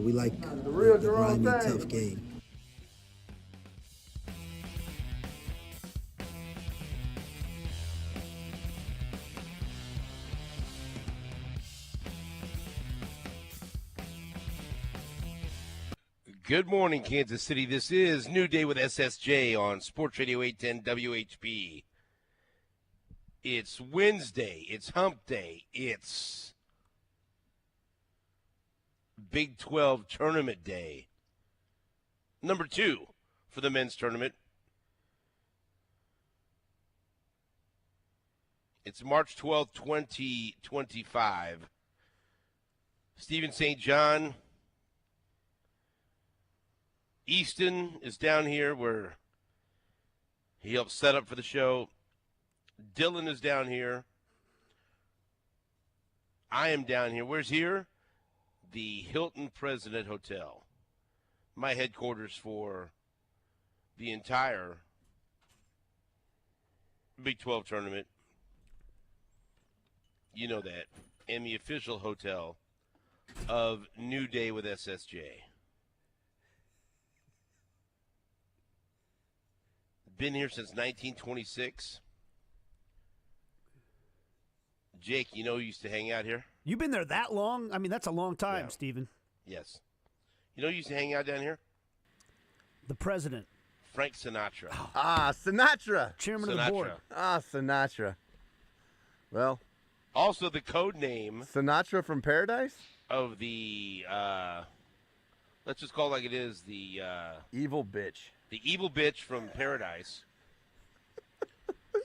We like The real the Jerome grimy, thing. tough game. Good morning, Kansas City. This is New Day with SSJ on Sports Radio 810 WHP. It's Wednesday. It's Hump Day. It's Big 12 Tournament Day. Number 2 for the men's tournament. It's March 12th, 2025. Stephen St. John. Easton is down here where he helped set up for the show. Dylan is down here. I am down here. Where's here? The Hilton President Hotel. My headquarters for the entire Big 12 tournament. You know that. And the official hotel of New Day with SSJ. Been here since 1926. Jake, you know, used to hang out here. You've been there that long? I mean, that's a long time, Yeah. Stephen. Yes. You know, used to hang out down here. The president, Frank Sinatra. Ah, Sinatra. chairman of the board. Ah, Sinatra. Well, Also, the code name Sinatra from Paradise? of the let's just call it like it is, the Evil bitch. evil bitch from Paradise.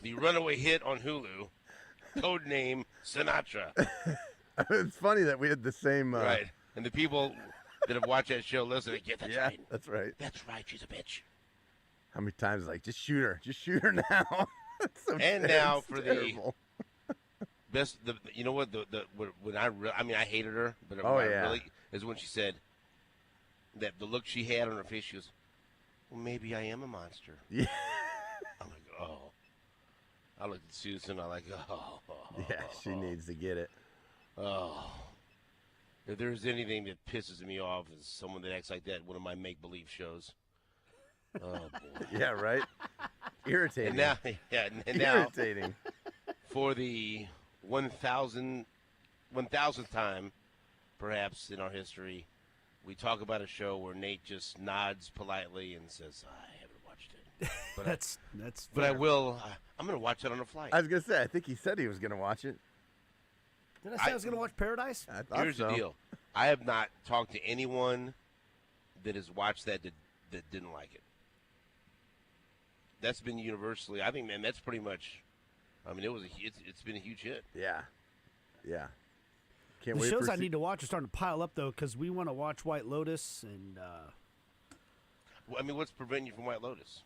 The runaway hit on Hulu. Code name Sinatra. It's funny that we had the same. Right. And the people that have watched that show listen, yeah, that's Yeah, right. that's right. That's right, she's a bitch. How many times like just shoot her now? It's so And it's now for terrible. Best, you know what? When I hated her, but Oh, what I yeah. really is when she said that the look she had on her face. She goes, "Well, maybe I am a monster." Yeah. I'm like, oh. I looked at Susan. I'm like, oh. Yeah, she needs to get it. Oh. If there's anything that pisses me off, is someone that acts like that. At one of my make-believe shows. Oh boy. Yeah, right. Irritating. And now, and now Irritating. for the 1,000th time, perhaps in our history, we talk about a show where Nate just nods politely and says, "I haven't watched it." But That's but I fair. will. I'm going to watch it on a flight. I was gonna say. I think he said he was gonna watch it. Did I say I was going to watch Paradise? I thought Here's so. the deal: I have not talked to anyone that has watched that didn't like it. That's been universally. I think, man, that's pretty much. I mean, it's been a huge hit. Yeah. Yeah. Can't The wait shows for I need to watch are starting to pile up, though, because we want to watch White Lotus. And Well, I mean, what's preventing you from White Lotus?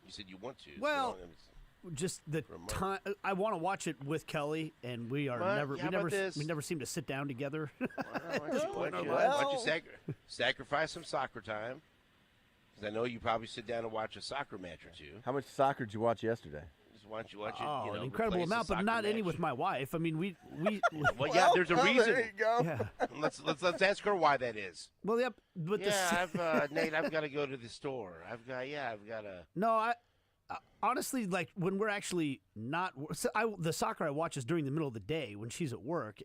You said you want to. so Well, I mean, it's- just the For a month. time. I want to watch it with Kelly, and we are What? never, Yeah, how about this? we never seem to sit down together. why don't you sacrifice some soccer time? Because I know you probably sit down and watch a soccer match or two. How much soccer did you watch yesterday? Just why don't you watch it? Oh, you know, an incredible replace a amount, but soccer not any match. with my wife. I mean, we Well, yeah, there's a reason. There you go. yeah. Let's ask her why that is. Well, yep. But Yeah, Nate, I've got to go to the store. I've got to. No, I honestly, like, when we're actually not the soccer I watch is during the middle of the day when she's at work.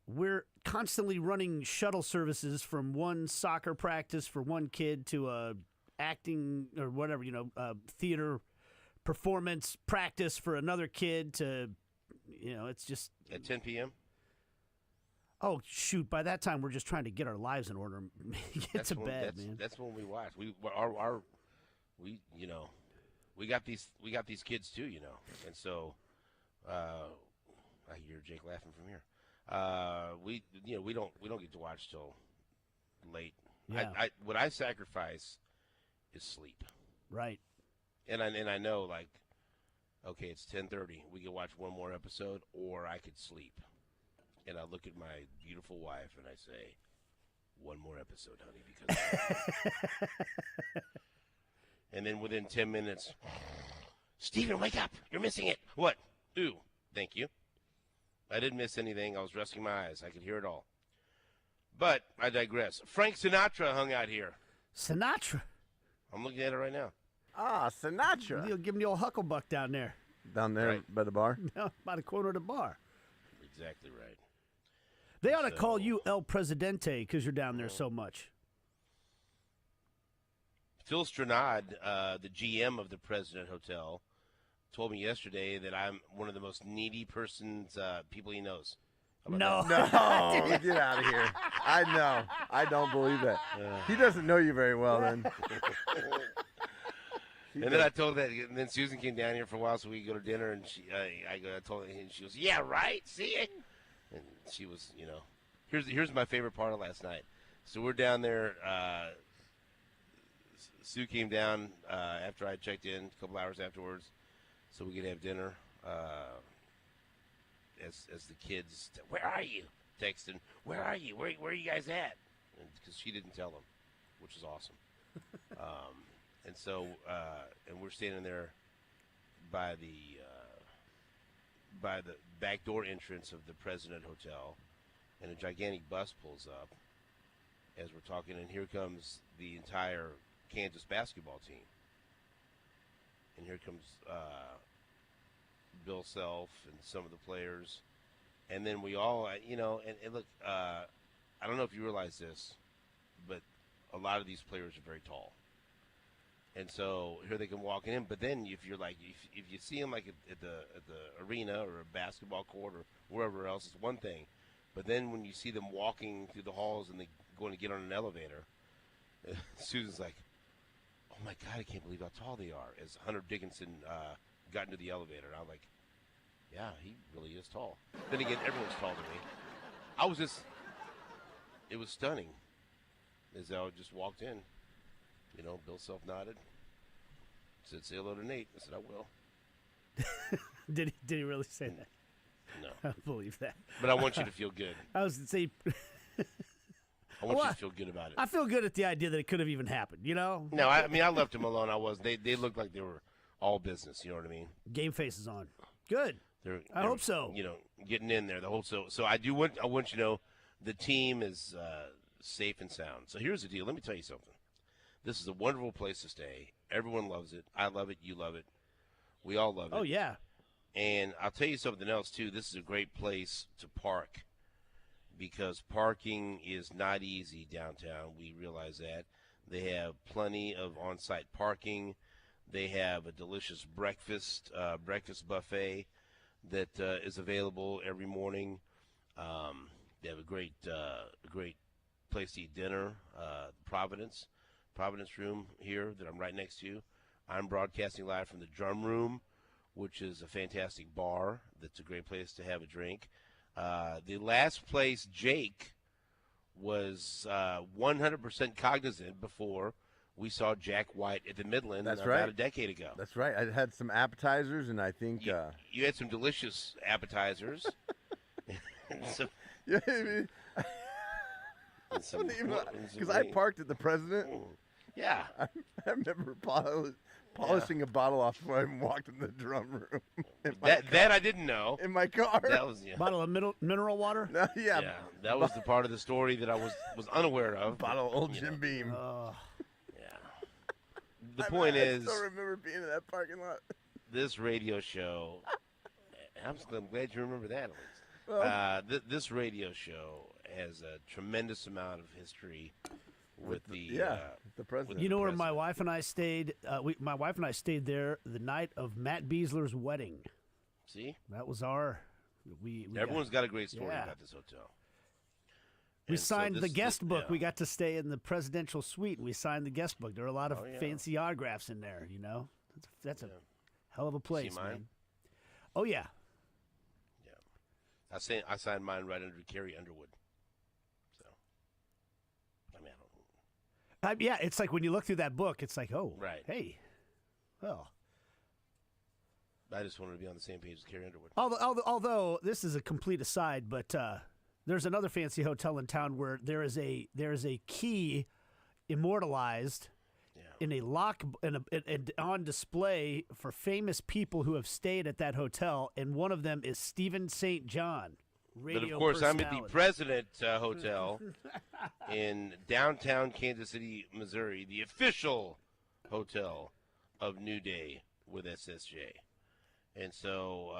We're constantly running shuttle services from one soccer practice for one kid to a acting or whatever, theater performance practice for another kid to, it's just At 10 p.m. oh shoot, by that time we're just trying to get our lives in order and get to bed, man. That's when we watch. We got these kids too, and so I hear Jake laughing from here. We don't get to watch till late. Yeah. What I sacrifice is sleep, Right. and I know, like, okay, it's 10:30. We can watch one more episode, or I could sleep. And I look at my beautiful wife and I say, "One more episode, honey," because. And then within 10 minutes, "Steven, wake up! You're missing it." "What?" "Ooh, thank you." I didn't miss anything. I was resting my eyes. I could hear it all. But I digress. Frank Sinatra hung out here. Sinatra. I'm looking at it right now. Ah, Sinatra. You'll give him the old hucklebuck down there. Down there Right. by the bar. By the corner of the bar. Exactly right. They ought to call you El Presidente because you're down there so much. Phil Stranad, the GM of the President Hotel, told me yesterday that I'm one of the most needy people he knows. How about No. that? No, get out of here. I know. I don't believe that. He doesn't know you very well then. And then I told that, and then Susan came down here for a while so we could go to dinner, and I told her, and she goes, "Yeah, right, see it." And she was, here's my favorite part of last night. So we're down there. Sue came down after I checked in a couple hours afterwards, so we could have dinner. As the kids, where are you? Texting, where are you? Where are you guys at? Because she didn't tell them, which is awesome. And so, and we're standing there by the back door entrance of the President Hotel, and a gigantic bus pulls up as we're talking, and here comes the entire Kansas basketball team. And here comes Bill Self and some of the players. And then we all, and look, I don't know if you realize this, but a lot of these players are very tall. And so here they come walking in. But then if you're like, if you see them like at the arena or a basketball court or wherever else, it's one thing. But then when you see them walking through the halls and they going to get on an elevator, Susan's like, "Oh my God, I can't believe how tall they are." As Hunter Dickinson got into the elevator, and I was like, "Yeah, he really is tall." Then again, everyone's tall to me. It was stunning. As I just walked in, Bill Self nodded, said, "Say hello to Nate." I said, "I will." Did he really say that? No. I don't believe that. But I want you to feel good. I was going to say, I want you to feel good about it. I feel good at the idea that it could have even happened, No, I left them alone. They looked like they were all business. You know what I mean? Game face is on. Good. I hope so. Getting in there. So I want you to know the team is safe and sound. So here's the deal. Let me tell you something. This is a wonderful place to stay. Everyone loves it. I love it. You love it. We all love it. Oh, yeah. And I'll tell you something else, too. This is a great place to park because parking is not easy downtown. We realize that. They have plenty of on-site parking. They have a delicious breakfast buffet that is available every morning. They have a great place to eat dinner, Providence Room here that I'm right next to. I'm broadcasting live from the Drum Room, which is a fantastic bar. That's a great place to have a drink. The last place, Jake, was 100% cognizant before we saw Jack White at the Midland about a decade ago. That's right. I had some appetizers, and I think you had some delicious appetizers. Because I parked at the President. Yeah. I remember polishing a bottle off before I even walked in the drum room. That I didn't know. In my car. That was Bottle of mineral water? No, yeah. That was the part of the story that I was unaware of. Bottle of old Jim Beam. Yeah. The point is, I still remember being in that parking lot. This radio show, I'm glad you remember that at least. Well, this radio show has a tremendous amount of history with the President. You know where my wife and I stayed? My wife and I stayed there the night of Matt Beasler's wedding. See? That was our... Everyone's got a great story about this hotel. We signed the guest book. We got to stay in the presidential suite. We signed the guest book. There were a lot of fancy autographs in there, That's a hell of a place, man. Oh, yeah. Yeah. I signed mine right under Carrie Underwood. So, I mean, I don't know. Yeah, it's like when you look through that book, it's like, oh, right. Hey, well. I just wanted to be on the same page as Carrie Underwood. Although this is a complete aside, but there's another fancy hotel in town where there is a key immortalized in a lock and on display for famous people who have stayed at that hotel, and one of them is Stephen St. John. Radio but of course, I'm at the personality. President Hotel in downtown Kansas City, Missouri, the official hotel of New Day with SSJ. And so,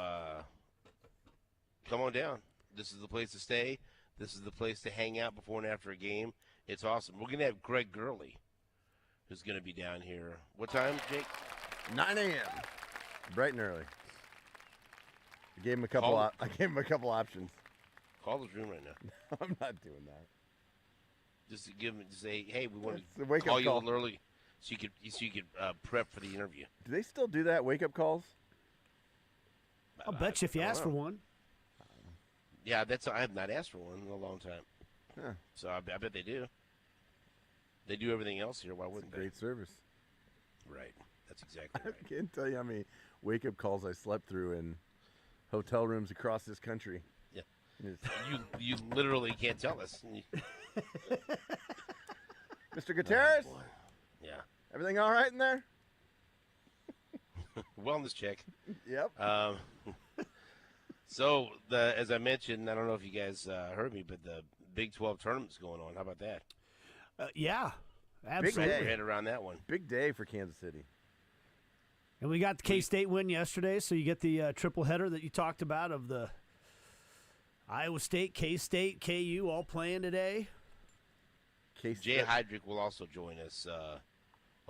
come on down. This is the place to stay. This is the place to hang out before and after a game. It's awesome. We're going to have Greg Gurley, who's going to be down here. What time, Jake? 9 a.m. Bright and early. I gave him a couple. I gave him a couple options. Call his room right now. I'm not doing that. Just to give him, to say, hey, we want It's a to wake-up call you a call. little early so you could prep for the interview. Do they still do that? Wake-up calls? I'll bet you if you I don't ask know. for one. Yeah, I have not asked for one in a long time. Huh. So I bet they do. They do everything else here. Why wouldn't they? Great service. Right. That's exactly I right. can't tell you how many wake-up calls I slept through in hotel rooms across this country. Yeah. It's- You literally can't tell us. Mr. Gutierrez, Oh, boy. Yeah. everything all right in there? Wellness check. Yep. So as I mentioned, I don't know if you guys heard me, but the Big 12 tournament's going on. How about that? Yeah, Big absolutely. Wrap day. your head around that one. Big day for Kansas City. And we got the K-State win yesterday, so you get the triple header that you talked about of the Iowa State, K-State, KU all playing today. Jay Heydrich will also join us a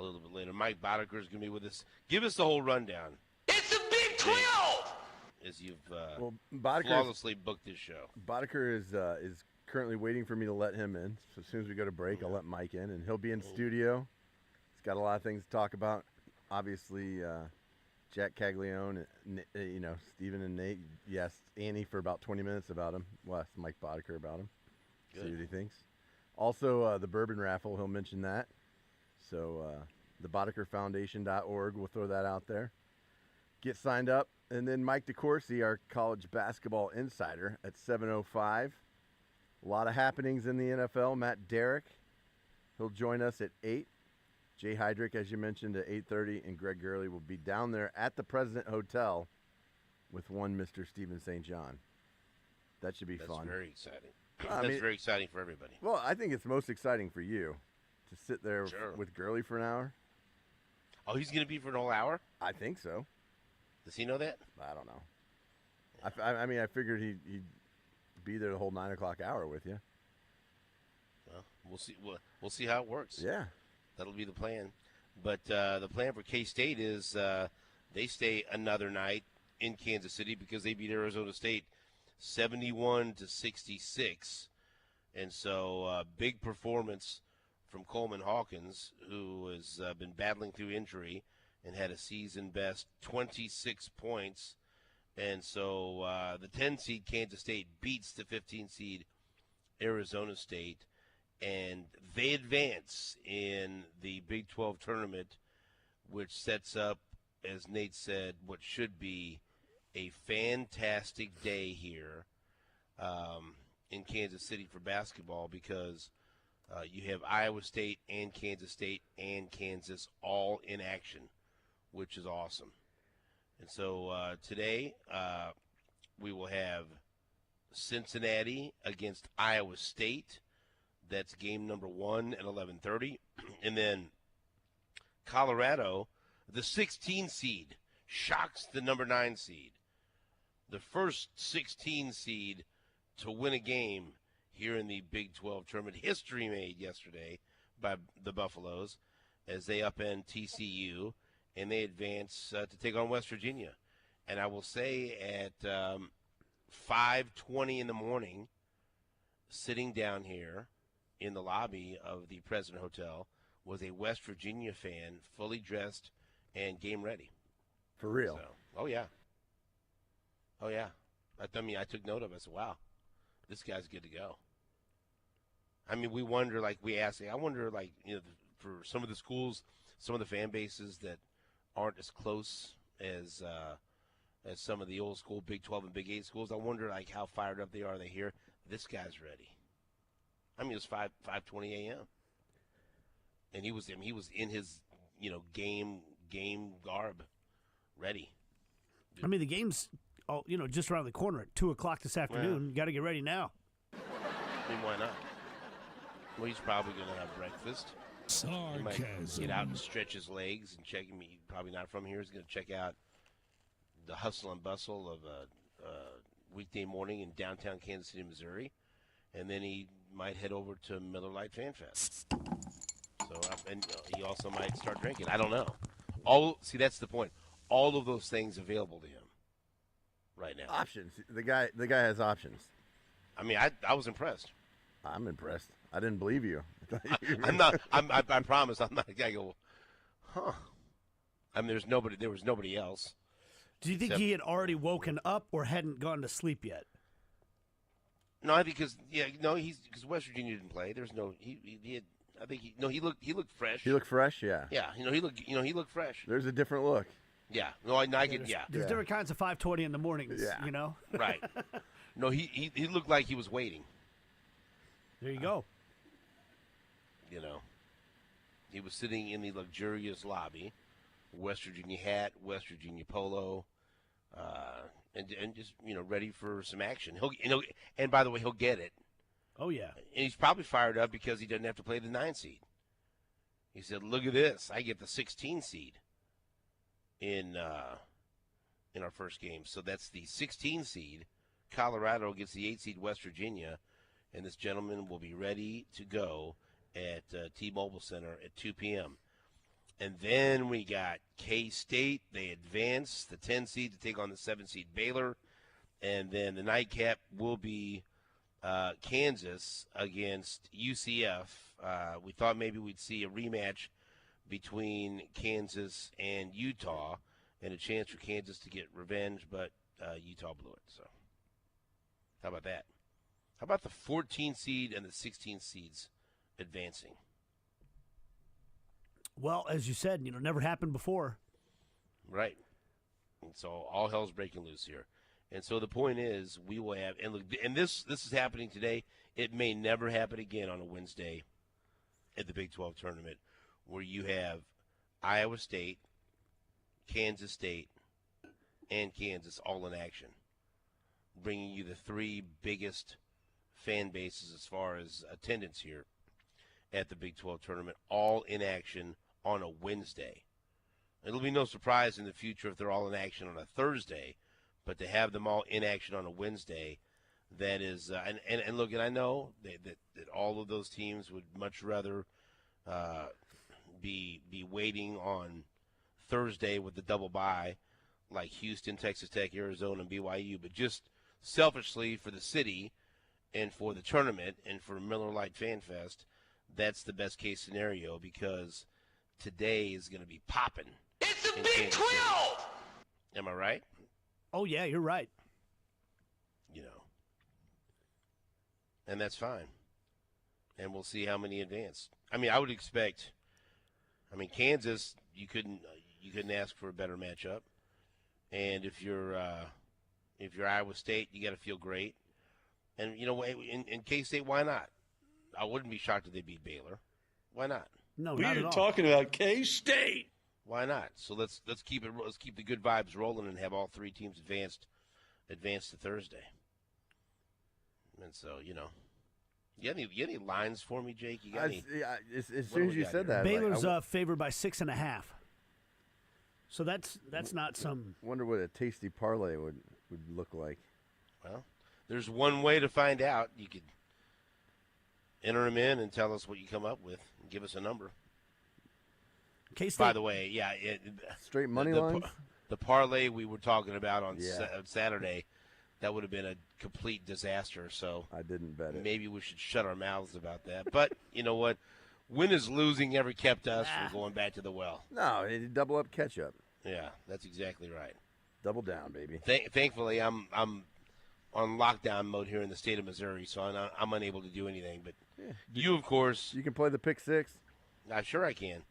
little bit later. Mike Boddicker is going to be with us. Give us the whole rundown. It's the Big 12! As you've Well, Boddicker flawlessly booked this show. is currently waiting for me to let him in. So as soon as we go to break, I'll let Mike in, and he'll be in studio. He's got a lot of things to talk about. Obviously, Jack Caglione, Stephen and Nate. Yes, Annie for about 20 minutes about him. Well, ask Mike Boddicker about him. See Good. what he thinks. Also, the bourbon raffle, he'll mention that. So, the BodickerFoundation.org, we'll throw that out there. Get signed up. And then Mike DeCourcy, our college basketball insider, at 7:05. A lot of happenings in the NFL. Matt Derrick, he'll join us at 8. Jay Heydrich, as you mentioned, at 8:30. And Greg Gurley will be down there at the President Hotel with one Mr. Stephen St. John. That should be That's fun. very exciting. I That's mean- very exciting for everybody. Well, I think it's most exciting for you to sit there Sure. with Gurley for an hour. Oh, he's going to be for an whole hour? I think so. Does he know that? I don't know. I mean, I figured he'd be there the whole 9 o'clock hour with you. Well, we'll see. We'll see how it works. Yeah. That'll be the plan. But the plan for K-State is they stay another night in Kansas City because they beat Arizona State 71-66. And so big performance from Coleman Hawkins, who has been battling through injury and had a season-best 26 points. And so the 10-seed Kansas State beats the 15-seed Arizona State, and they advance in the Big 12 tournament, which sets up, as Nate said, what should be a fantastic day here in Kansas City for basketball because you have Iowa State and Kansas all in action, which is awesome. And so today we will have Cincinnati against Iowa State. That's game number 1 at 11:30. And then Colorado, the 16 seed, shocks the number 9 seed. The first 16 seed to win a game here in the Big 12 tournament. History made yesterday by the Buffaloes as they upend TCU and they advance to take on West Virginia. And I will say at 5:20 in the morning, sitting down here in the lobby of the President Hotel was a West Virginia fan, fully dressed and game ready. For real. So, oh yeah. I took note of it. I said, wow, this guy's good to go. I mean, we wonder, like we asked, I wonder, like, for some of the schools, some of the fan bases that aren't as close as some of the old school Big 12 and Big 8 schools, I wonder, like, how fired up they are. They hear, this guy's ready. I mean, it was 5:20 a.m. And he was in his, game garb, ready. I mean, the game's just around the corner at 2:00 this afternoon. You got to get ready now. I mean, why not? Well, he's probably going to have breakfast. He might get out and stretch his legs and check him. He's probably not from here. He's going to check out the hustle and bustle of a weekday morning in downtown Kansas City, Missouri. And then he might head over to Miller Lite Fan Fest. So, and he also might start drinking. I don't know. See, that's the point. All of those things available to him right now. Options. The guy has options. I mean, I was impressed. I'm impressed. I didn't believe you. I'm not. I promise. I'm not. I go, huh? I mean, there was nobody else. Do you think he had already woken up or hadn't gone to sleep yet? No, I think because West Virginia didn't play. There's no he had. I think he looked fresh. He looked fresh, yeah. Yeah, he looked fresh. There's a different look. Yeah, no, I get yeah. There's different kinds of 5:20 in the mornings. Yeah. Right. No, he looked like he was waiting. There you go. He was sitting in the luxurious lobby, West Virginia hat, West Virginia polo, and just ready for some action. And by the way, he'll get it. Oh yeah. And he's probably fired up because he doesn't have to play the 9 seed. He said, "Look at this! I get the 16 seed in our first game. So that's the 16 seed. Colorado gets the 8 seed West Virginia, and this gentleman will be ready to go at T-Mobile Center at 2 p.m. And then we got K-State. They advance the 10 seed to take on the 7 seed Baylor. And then the nightcap will be Kansas against UCF. We thought maybe we'd see a rematch between Kansas and Utah and a chance for Kansas to get revenge, but Utah blew it. So how about that? How about the 14 seed and the 16 seeds advancing? Well, as you said, never happened before. Right. And so all hell's breaking loose here. And so the point is, we will have, and look, and this is happening today. It may never happen again on a Wednesday at the Big 12 tournament, where you have Iowa State, Kansas State, and Kansas all in action, bringing you the 3 biggest fan bases as far as attendance here at the Big 12 tournament, all in action on a Wednesday. It'll be no surprise in the future if they're all in action on a Thursday, but to have them all in action on a Wednesday, that is, and look, and I know that all of those teams would much rather be waiting on Thursday with the double bye, like Houston, Texas Tech, Arizona, and BYU, but just selfishly for the city and for the tournament and for Miller Lite Fan Fest, that's the best case scenario because today is going to be popping. It's the Big 12! Am I right? Oh, yeah, you're right. And that's fine. And we'll see how many advance. I mean, I would expect. Kansas, you couldn't ask for a better matchup. And if you're Iowa State, you got to feel great. And in K-State, why not? I wouldn't be shocked if they beat Baylor. Why not? No, We're not at all. talking about K-State. Why not? So let's keep the good vibes rolling and have all 3 teams advance to Thursday. And so you have any lines for me, Jake? You got any? As soon as you said that, Baylor's favored by 6.5. So that's not some. Wonder what a tasty parlay would look like. Well, there's one way to find out. You could enter them in and tell us what you come up with and give us a number. K-State. By the way, yeah, Straight money lines? The parlay we were talking about on Saturday, that would have been a complete disaster. So I didn't bet it. Maybe we should shut our mouths about that. But you know what? Win is losing ever kept us from going back to the well. No, double up catch-up. Yeah, that's exactly right. Double down, baby. Thankfully, I'm on lockdown mode here in the state of Missouri, so I'm unable to do anything. But you, of course, you can play the pick six. Sure I can.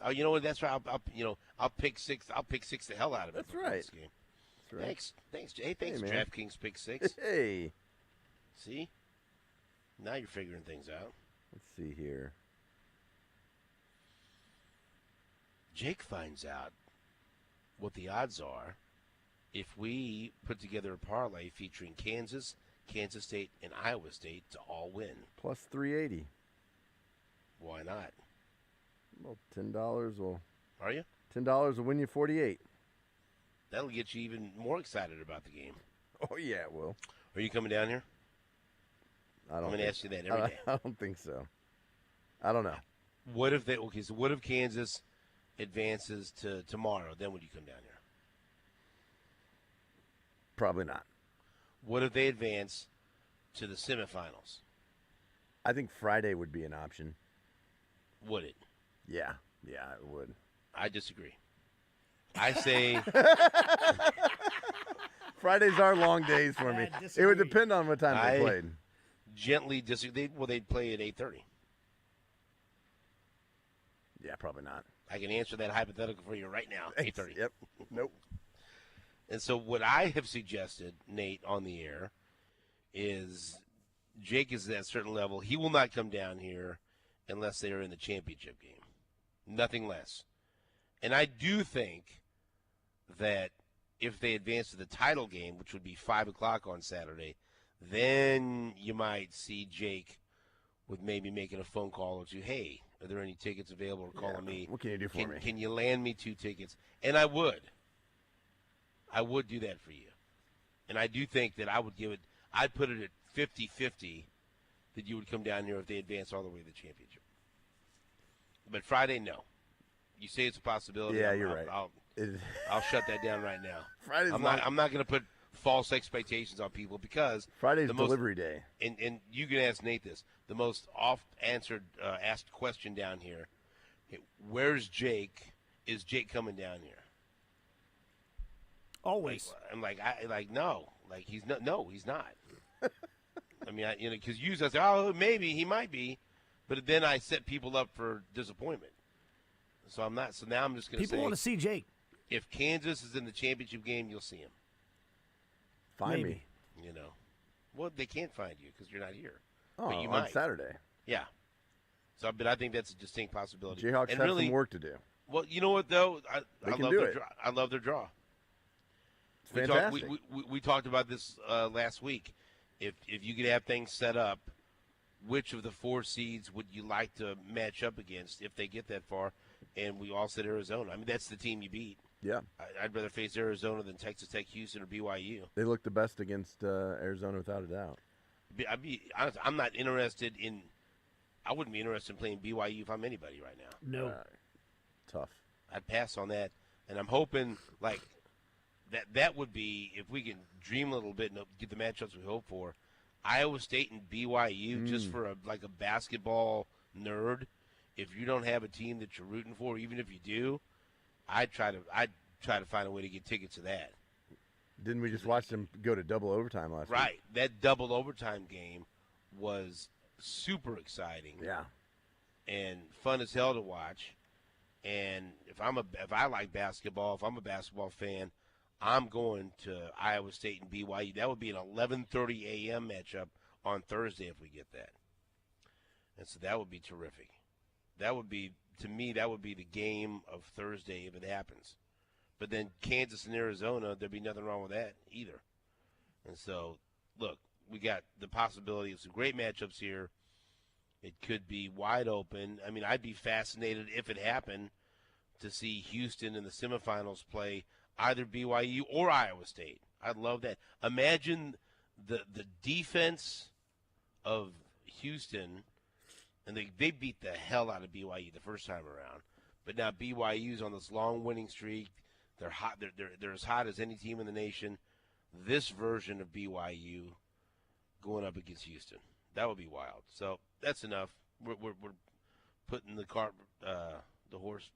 Oh, you know what? That's right. I'll pick six. I'll pick six the hell out of it. That's right. This game. That's right. Thanks, Jay. Thanks, man. DraftKings pick six. Hey. See? Now you're figuring things out. Let's see here. Jake finds out what the odds are if we put together a parlay featuring Kansas, Kansas State, and Iowa State to all win. Plus 380. Why not? Well, $10 will. Are you? $10 will win you 48. That'll get you even more excited about the game. Oh yeah, it will. Are you coming down here? I'm going to ask you that every day. I don't think so. I don't know. What if what if Kansas advances to tomorrow? Then would you come down here? Probably not. What if they advance to the semifinals? I think Friday would be an option. Would it? Yeah, it would. I disagree. I say Fridays are long days for me. It would depend on what time they played. Gently disagree. They'd play at 8:30. Yeah, probably not. I can answer that hypothetical for you right now. 8:30. Yep. Nope. And so what I have suggested, Nate, on the air, is Jake is at a certain level. He will not come down here unless they are in the championship game. Nothing less. And I do think that if they advance to the title game, which would be 5 o'clock on Saturday, then you might see Jake with maybe making a phone call or two. Hey, are there any tickets available? Or calling me. What can you do for me? Can you land me 2 tickets? And I would. I would do that for you. And I do think that I would give it – I'd put it at 50-50 that you would come down here if they advance all the way to the championship. But Friday, no. You say it's a possibility. Yeah, you're right. I'll shut that down right now. I'm not going to put false expectations on people because Friday's delivery day. And you can ask Nate this. The most oft-answered asked question down here, hey, where's Jake? Is Jake coming down here? Always. I'm like, no. Like, he's not. No, he's not. I mean, because usually I say, oh, maybe he might be. But then I set people up for disappointment. So I'm not. So now I'm just going to say. People want to see Jake. If Kansas is in the championship game, you'll see him. Find me. You know. Well, they can't find you because you're not here. Oh, but you on might. Saturday. Yeah. So, but I think that's a distinct possibility. Jayhawks have some work to do. Well, you know what, though? I love their draw. It's fantastic. We talked about this last week. If you could have things set up, which of the 4 seeds would you like to match up against if they get that far? And we all said Arizona. I mean, that's the team you beat. Yeah. I'd rather face Arizona than Texas Tech, Houston, or BYU. They look the best against Arizona without a doubt. I'd be honest, I'm not interested in – I wouldn't be interested in playing BYU if I'm anybody right now. No. Tough. I'd pass on that. And I'm hoping, like, that would be – if we can dream a little bit and get the matchups we hope for, Iowa State and BYU, just for a basketball nerd, if you don't have a team that you're rooting for, even if you do, I'd try to find a way to get tickets to that. Didn't we just watch them go to double overtime last week? Right. That double overtime game was super exciting. Yeah. And fun as hell to watch. And if I like basketball, if I'm a basketball fan, I'm going to Iowa State and BYU. That would be an 11:30 a.m. matchup on Thursday if we get that. And so that would be terrific. That would be, to me, that would be the game of Thursday if it happens. But then Kansas and Arizona, there'd be nothing wrong with that either. And so, look, we got the possibility of some great matchups here. It could be wide open. I mean, I'd be fascinated if it happened to see Houston in the semifinals play either BYU or Iowa State. I'd love that. Imagine the defense of Houston, and they beat the hell out of BYU the first time around. But now BYU's on this long winning streak. They're hot. They're as hot as any team in the nation. This version of BYU going up against Houston, that would be wild. So that's enough. We're putting the cart before the horse.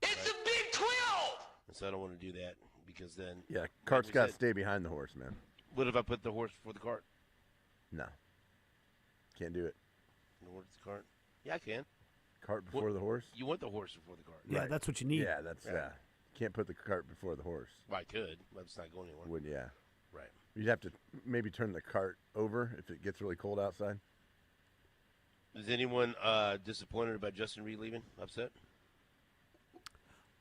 It's right? the Big 12! And so I don't want to do that because then cart's got to stay behind the horse, man. What if I put the horse before the cart? No, can't do it. What's the cart? Yeah, I can. Cart before the horse. You want the horse before the cart? Yeah, that's what you need. Yeah, that's Can't put the cart before the horse. Well, I could, but it's not going anywhere. Right. You'd have to maybe turn the cart over if it gets really cold outside. Is anyone disappointed about Justin Reed leaving? Upset?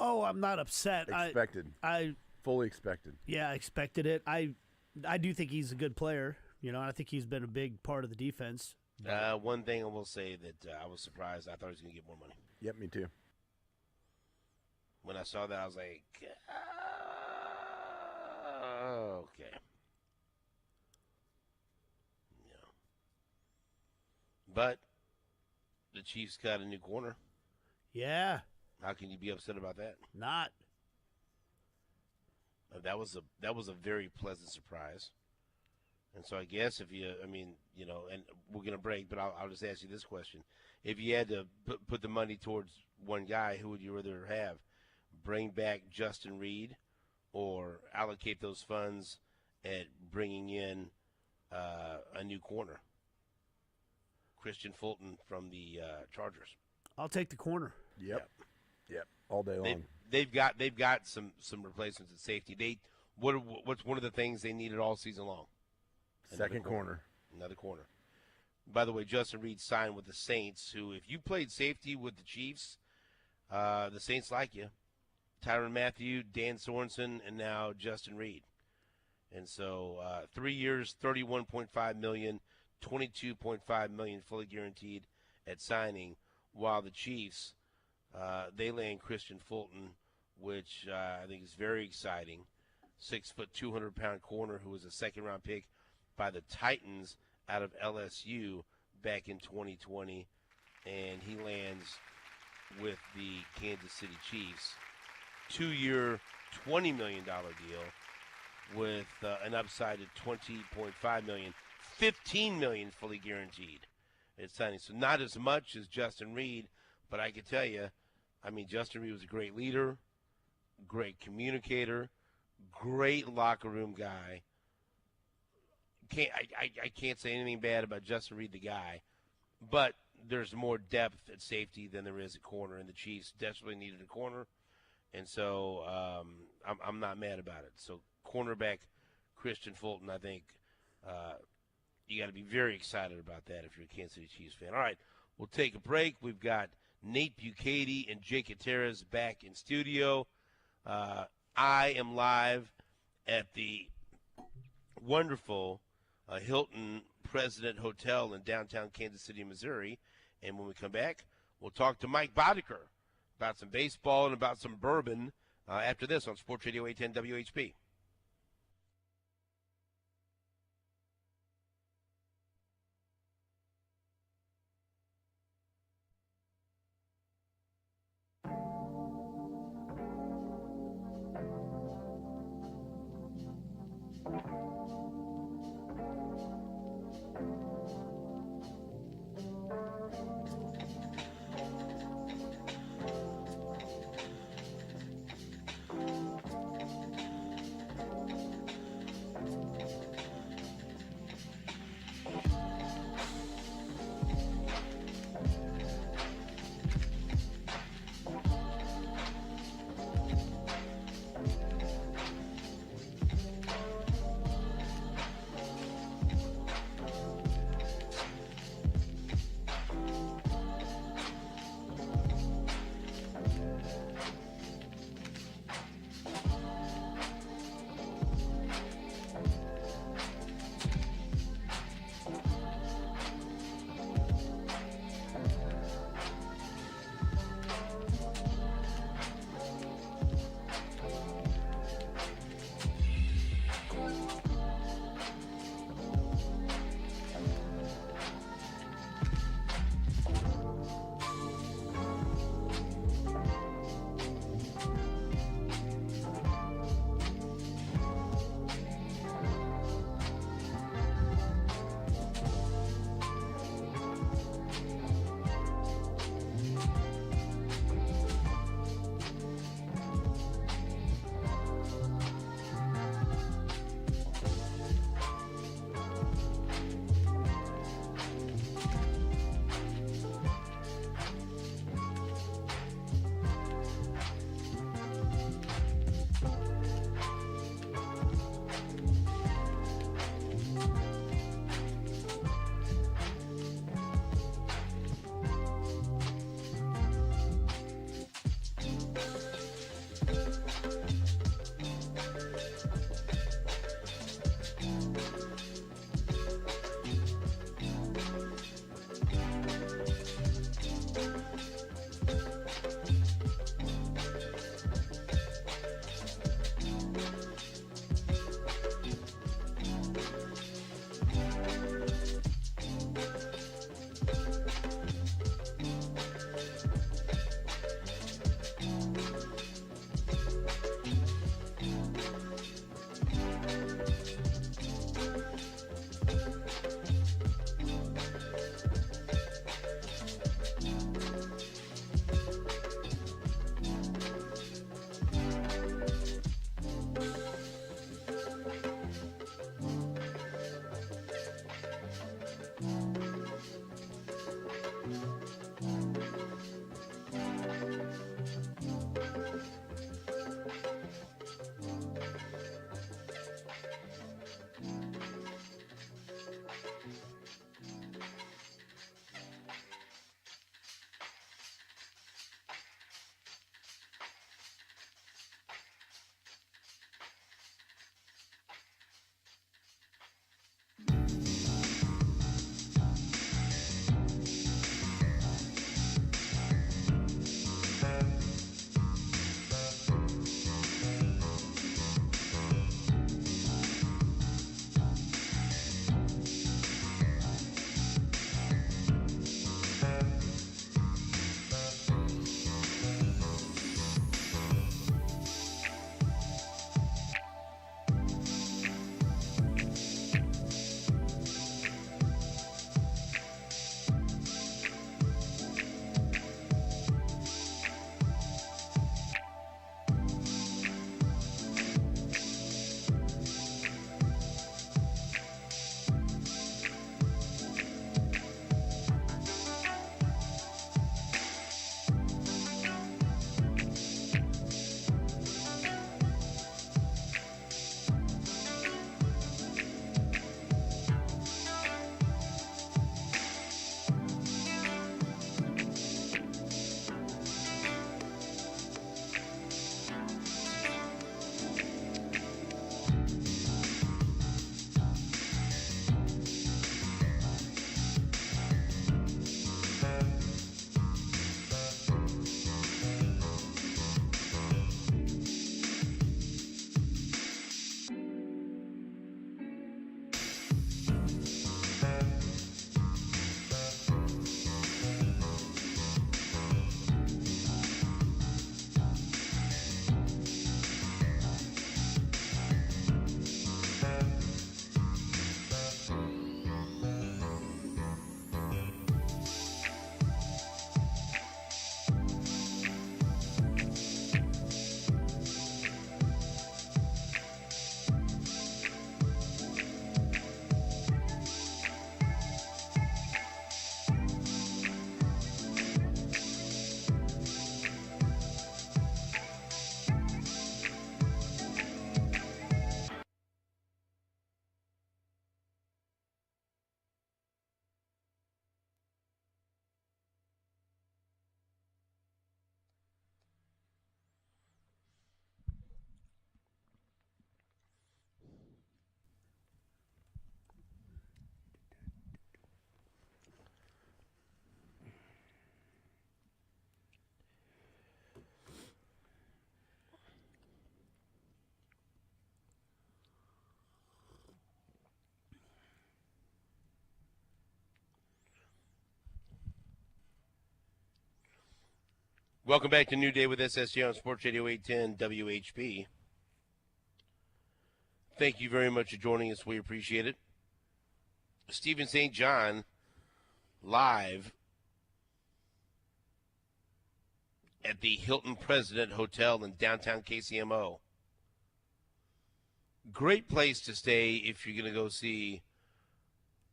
Oh, I'm not upset. Expected. I fully expected. Yeah, I expected it. I do think he's a good player. You know, I think he's been a big part of the defense. One thing I will say that I was surprised. I thought he was going to get more money. Yep, me too. When I saw that, I was like, okay. Yeah. But the Chiefs got a new corner. Yeah. How can you be upset about that? Not. That was a very pleasant surprise. And so I guess if you, and we're going to break, but I'll just ask you this question. If you had to put the money towards one guy, who would you rather have? Bring back Justin Reed or allocate those funds at bringing in a new corner? Christian Fulton from the Chargers. I'll take the corner. Yep. All day long. They've got some replacements at safety. What's one of the things they needed all season long? Second corner. Another corner. By the way, Justin Reed signed with the Saints, who, if you played safety with the Chiefs, the Saints like you. Tyrann Mathieu, Dan Sorensen, and now Justin Reed. And so 3 years, $31.5 million, $22.5 million fully guaranteed at signing, while the Chiefs, they land Christian Fulton, which I think is very exciting. 6 foot, 200-pound corner who was a second-round pick by the Titans out of LSU back in 2020, and he lands with the Kansas City Chiefs. 2-year, $20 million deal with an upside of $20.5 million, $15 million fully guaranteed at signing. So not as much as Justin Reed, but I can tell you, Justin Reed was a great leader, great communicator, great locker room guy. I can't say anything bad about Justin Reed, the guy, but there's more depth at safety than there is at corner, and the Chiefs desperately needed a corner, and so I'm not mad about it. So cornerback Christian Fulton, I think you got to be very excited about that if you're a Kansas City Chiefs fan. All right, we'll take a break. We've got Nate Bukaty and Jake Gutierrez back in studio. I am live at the wonderful Hilton President Hotel in downtown Kansas City, Missouri. And when we come back, we'll talk to Mike Boddicker about some baseball and about some bourbon after this on Sports Radio 810 WHP. Welcome back to New Day with SSJ on Sports Radio 810 WHB. Thank you very much for joining us. We appreciate it. Stephen St. John live at the Hilton President Hotel in downtown KCMO. Great place to stay if you're going to go see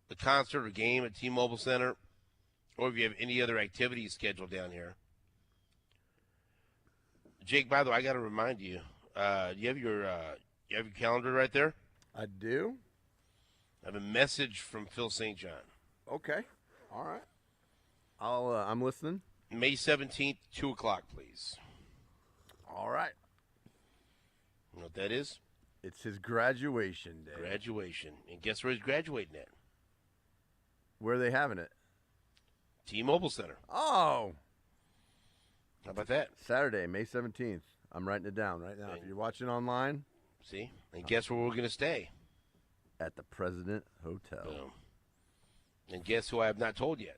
the concert or game at T-Mobile Center, or if you have any other activities scheduled down here. Jake, by the way, I got to remind you, you have your calendar right there? I do. I have a message from Phil St. John. Okay. All right. I'm listening. May 17th, 2 o'clock, please. All right. You know what that is? It's his graduation day. Graduation. And guess where he's graduating at? Where are they having it? T-Mobile Center. Oh. How about that? Saturday, May 17th. I'm writing it down right now. If you're watching online. See? And guess where we're going to stay? At the President Hotel. Boom. And guess who I have not told yet?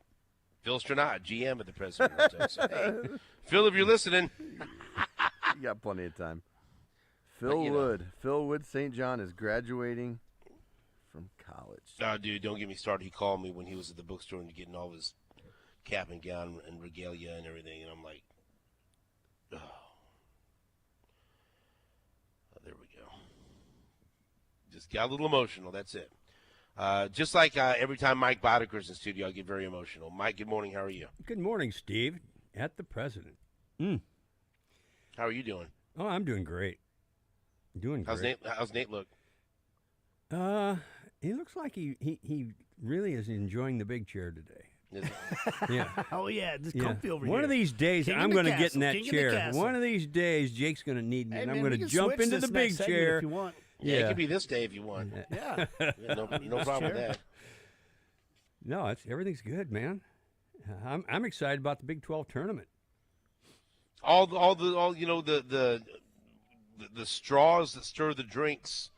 Phil Stranad, GM at the President Hotel. So, hey, Phil, if you're listening. You got plenty of time. Phil Wood St. John is graduating from college. Oh, dude, don't get me started. He called me when he was at the bookstore and getting all his cap and gown and regalia and everything, and I'm like, oh, there we go. Just got a little emotional. That's it. Just like every time Mike Boddicker's in studio, I get very emotional. Mike, good morning. How are you? Good morning, Steve. At the President. How are you doing? Oh, I'm doing great. Doing great. How's Nate look? He looks like he really is enjoying the big chair today. Is it? Yeah. Oh, yeah. Just comfy over here. One of these days, King I'm of the going to get in castle, that king of the chair. castle. One of these days, Jake's going to need me, Hey, and man, I'm we going to can jump switch into this the big next segment chair. if you want. Yeah, it could be this day if you want. Yeah. Yeah, no problem with that. No, everything's good, man. I'm excited about the Big 12 tournament. All you know, the straws that stir the drinks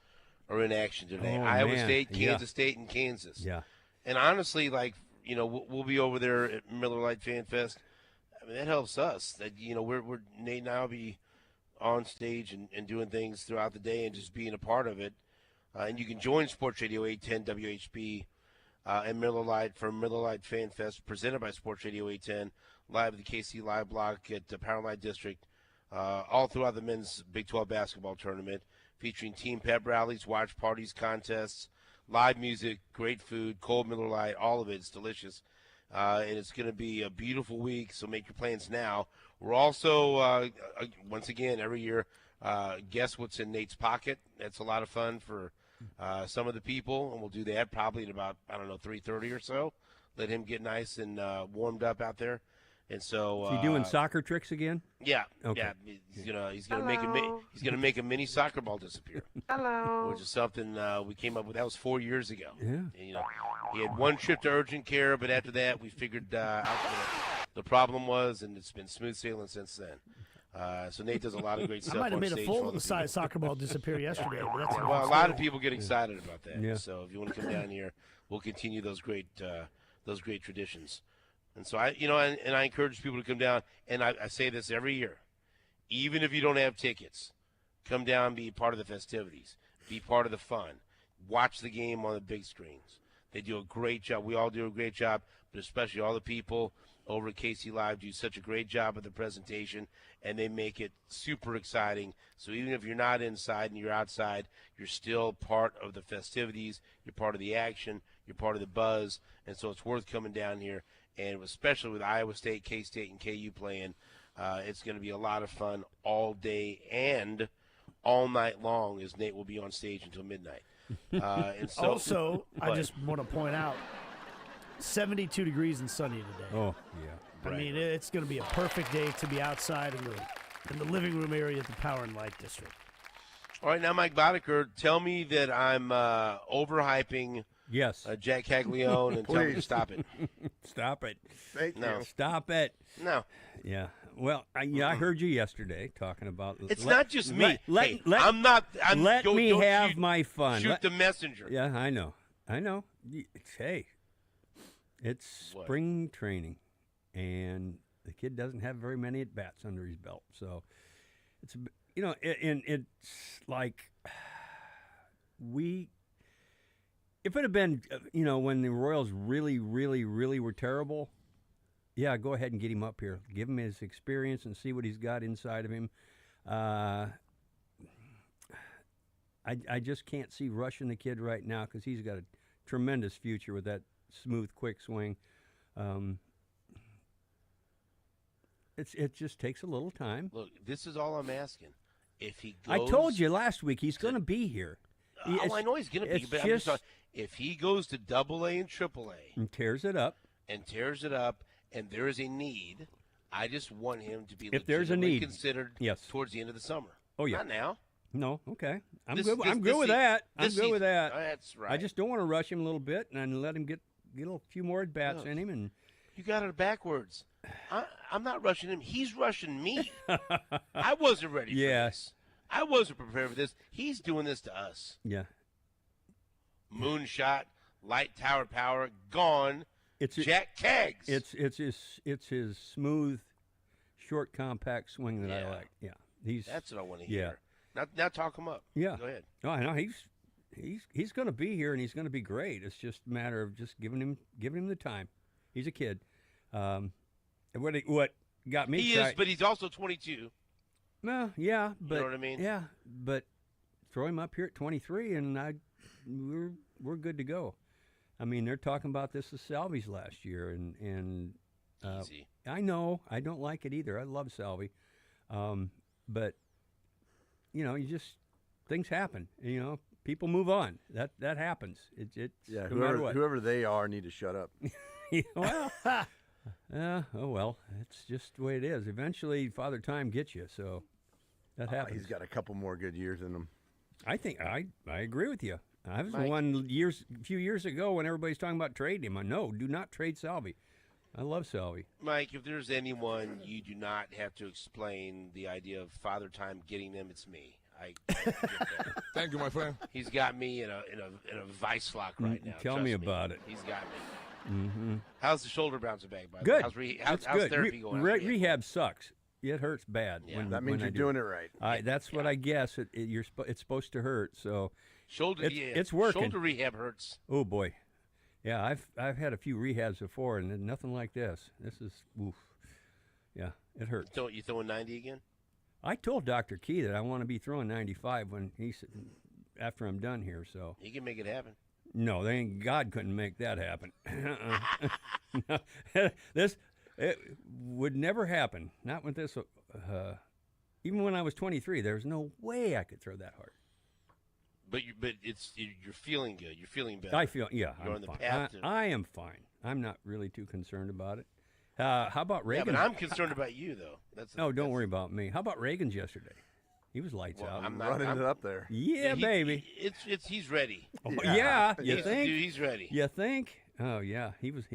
are in action today. Oh, Iowa man. State, Yeah. Kansas State, and Kansas. Yeah. And honestly, like, you know, we'll be over there at Miller Lite Fan Fest. I mean, that helps us. That, you know, we're Nate and I will be on stage and doing things throughout the day and just being a part of it. And you can join Sports Radio 810 WHB and Miller Lite for Miller Lite Fan Fest, presented by Sports Radio 810, live at the KC Live Block at the Power Line District, all throughout the men's Big 12 basketball tournament, featuring team pep rallies, watch parties, contests, live music, great food, cold Miller Lite, all of it. It's delicious. And it's going to be a beautiful week, so make your plans now. We're also, once again, every year, guess what's in Nate's pocket. That's a lot of fun for some of the people, and we'll do that probably at about, 3:30 or so. Let him get nice and warmed up out there. And so Is he doing soccer tricks again? Yeah, Okay. yeah. He's gonna make a mini soccer ball disappear. Hello. Which is something we came up with. That was 4 years ago. Yeah. And, he had one trip to urgent care, but after that, we figured out what the problem was, and it's been smooth sailing since then. So Nate does a lot of great stuff. I might have on made a stage for other full-size people. soccer ball disappear yesterday. But that's Well, a lot of people get excited about that. Yeah. So if you want to come down here, we'll continue those great traditions. And so I encourage people to come down. And I say this every year, even if you don't have tickets, come down, be part of the festivities, be part of the fun, watch the game on the big screens. They do a great job. We all do a great job, but especially all the people over at KC Live do such a great job of the presentation, and they make it super exciting. So even if you're not inside and you're outside, you're still part of the festivities, you're part of the action, you're part of the buzz, and so it's worth coming down here. And especially with Iowa State, K-State, and KU playing, it's going to be a lot of fun all day and all night long, as Nate will be on stage until midnight. And so, Also, I just want to point out, 72 degrees and sunny today. Oh, yeah. I mean, it's going to be a perfect day to be outside in the living room area at the Power and Light District. All right, now, Mike Boddicker, tell me that I'm overhyping Yes. Jack Caglione and tell me to stop it. Stop it. Thank No. you. Stop it. No. Yeah. Well, I heard you yesterday talking about. It's not just me. Let Don't me have shoot, my fun. Shoot the messenger. Yeah, I know. Hey, it's spring training, and the kid doesn't have very many at bats under his belt. So it's it's like if it had been when the Royals really, really, really were terrible, yeah, go ahead and get him up here. Give him his experience and see what he's got inside of him. I just can't see rushing the kid right now because he's got a tremendous future with that smooth, quick swing. It just takes a little time. Look, this is all I'm asking. If he goes, I told you last week he's going to be here. I know he's going to be, but I'm just talking, if he goes to AA and AAA and tears it up, and there is a need, I just want him to be if there's a need considered towards the end of the summer. Oh yeah, not now. No, okay. I'm good with that. I'm good with that. That's right. I just don't want to rush him a little bit and let him get a few more at bats in him. And you got it backwards. I'm not rushing him. He's rushing me. I wasn't ready for this. I wasn't prepared for this. He's doing this to us. Yeah. Moonshot, light tower power, gone. It's Jack Keggs. It's his smooth, short, compact swing that I like. Yeah. That's what I want to hear. Now talk him up. Yeah. Go ahead. No, I know he's going to be here and he's going to be great. It's just a matter of just giving him the time. He's a kid. What got me? He is, but he's also 22. Well, yeah, but you know what I mean? Yeah, but throw him up here at 23, and we're good to go. I mean, they're talking about this as Salvi's last year, and easy. I know I don't like it either. I love Salvi, but things happen. People move on. That happens. It's no matter what. Whoever they are need to shut up. Well. It's just the way it is. Eventually, Father Time gets you, so that happens. He's got a couple more good years in him. I think I agree with you. I was the one a few years ago when everybody's talking about trading him. No, do not trade Salvi. I love Salvi. Mike, if there's anyone you do not have to explain the idea of Father Time getting them, it's me. I get that. Thank you, my friend. He's got me in a vice lock right now. Tell me about it. He's got me. Mm-hmm. How's the shoulder bouncing back? By the good. way? How's good. therapy going? Rehab sucks. It hurts bad. Yeah. When, that means you're doing it right. That's what I guess. It's supposed to hurt. So shoulder. It's working. Shoulder rehab hurts. Oh boy. Yeah, I've had a few rehabs before, and nothing like this. This is oof. Yeah, it hurts. You throwing 90 again? I told Dr. Key that I want to be throwing 95 when after I'm done here. So he can make it happen. No, God couldn't make that happen. It would never happen. Not with this. Even when I was 23, there's no way I could throw that hard. But you're feeling good. You're feeling better. I feel You're I'm on the fine. path. I am fine. I'm not really too concerned about it. How about Reagan? Yeah, but I'm concerned about you though. Don't worry about me. How about Reagan's yesterday? He was lights out. I'm running it up there. Yeah, baby. He's ready. Oh, yeah. You think? Dude, he's ready. You think? Oh yeah, he was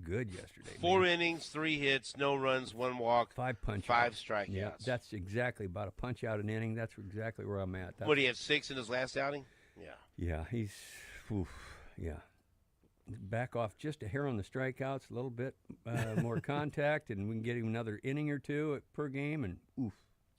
good yesterday. 4 innings, 3 hits, no runs, 1 walk, 5 punch, 5 strikeouts. Yeah, that's exactly about a punch out an inning. That's exactly where I'm at. What, he had 6 in his last outing? Yeah. Yeah, he's back off just a hair on the strikeouts, a little bit more contact, and we can get him another inning or 2 per game, and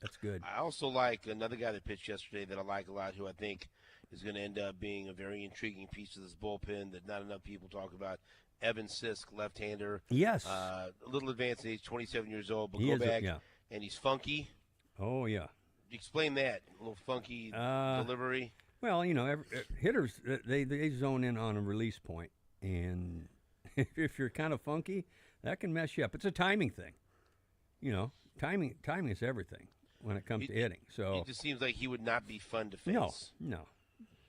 that's good. I also like another guy that pitched yesterday that I like a lot, who I think is going to end up being a very intriguing piece of this bullpen that not enough people talk about. Evan Sisk, left-hander. Yes. A little advanced age, 27 years old, but and he's funky. Oh, yeah. Explain that, a little funky delivery. Well, hitters, they zone in on a release point, and if you're kind of funky, that can mess you up. It's a timing thing. Timing is everything when it comes to hitting. So it just seems like he would not be fun to face. No.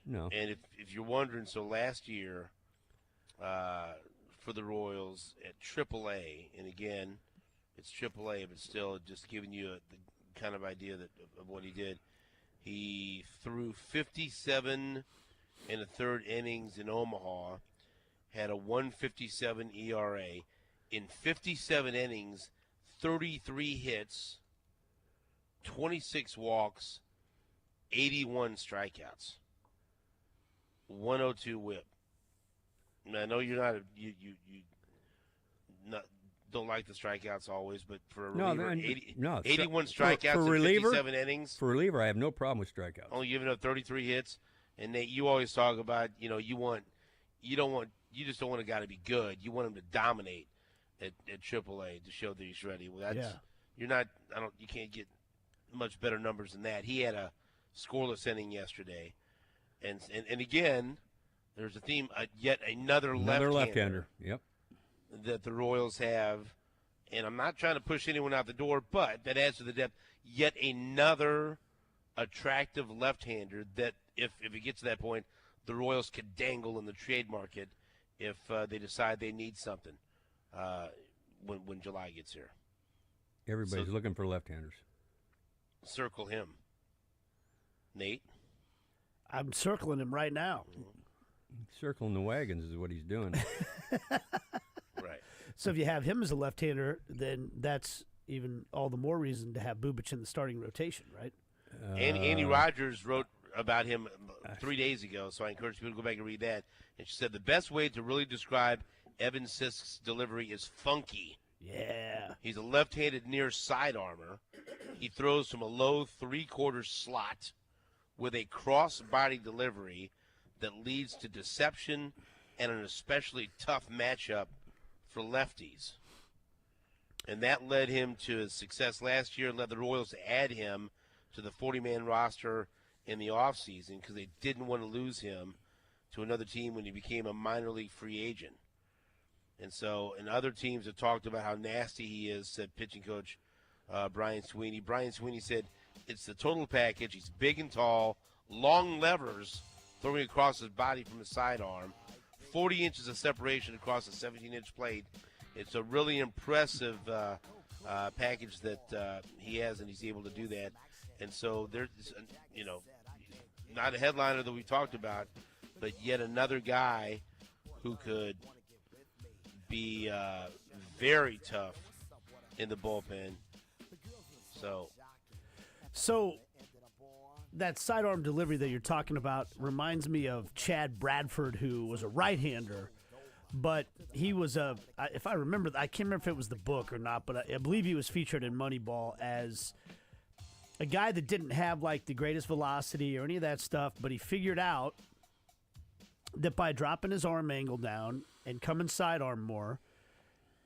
And if you're wondering, so last year for the Royals at AAA, and again, it's AAA, but still just giving you the kind of idea of what he did. He threw 57 in the 3rd innings in Omaha, had a 1.57 ERA. In 57 innings, 33 hits, 26 walks, 81 strikeouts, 102 whip. Now, I know you're not don't like the strikeouts always, but for a No, reliever, then- 81 for strikeouts in reliever, 57 innings. For reliever, I have no problem with strikeouts. Only giving up 33 hits. And Nate, you always talk about, you just don't want a guy to be good. You want him to dominate at AAA to show that he's ready. Well, you can't get much better numbers than that. He had a scoreless inning yesterday. And again, there's a theme, yet another left-hander. Yep. That the Royals have. And I'm not trying to push anyone out the door, but that adds to the depth. Yet another attractive left-hander that, if it gets to that point, the Royals could dangle in the trade market if they decide they need something when July gets here. Everybody's looking for left-handers. Circle him. Nate? I'm circling him right now. Circling the wagons is what he's doing. Right. So if you have him as a left-hander, then that's even all the more reason to have Bubic in the starting rotation, right? Andy Rogers wrote about him 3 days ago, so I encourage people to go back and read that. And she said the best way to really describe Evan Sisk's delivery is funky. Yeah. He's a left-handed near side armor. He throws from a low three-quarter slot with a cross-body delivery that leads to deception and an especially tough matchup for lefties. And that led him to his success last year and led the Royals to add him to the 40-man roster in the offseason because they didn't want to lose him to another team when he became a minor league free agent. And other teams have talked about how nasty he is, said pitching coach Brian Sweeney. Brian Sweeney said it's the total package. He's big and tall, long levers throwing across his body from his sidearm, 40 inches of separation across a 17-inch plate. It's a really impressive package that he has, and he's able to do that. And so there's, not a headliner that we talked about, but yet another guy who could be very tough in the bullpen. So that sidearm delivery that you're talking about reminds me of Chad Bradford, who was a right-hander, but he was if I remember, I can't remember if it was the book or not, but I believe he was featured in Moneyball as a guy that didn't have like the greatest velocity or any of that stuff, but he figured out that by dropping his arm angle down and coming sidearm more,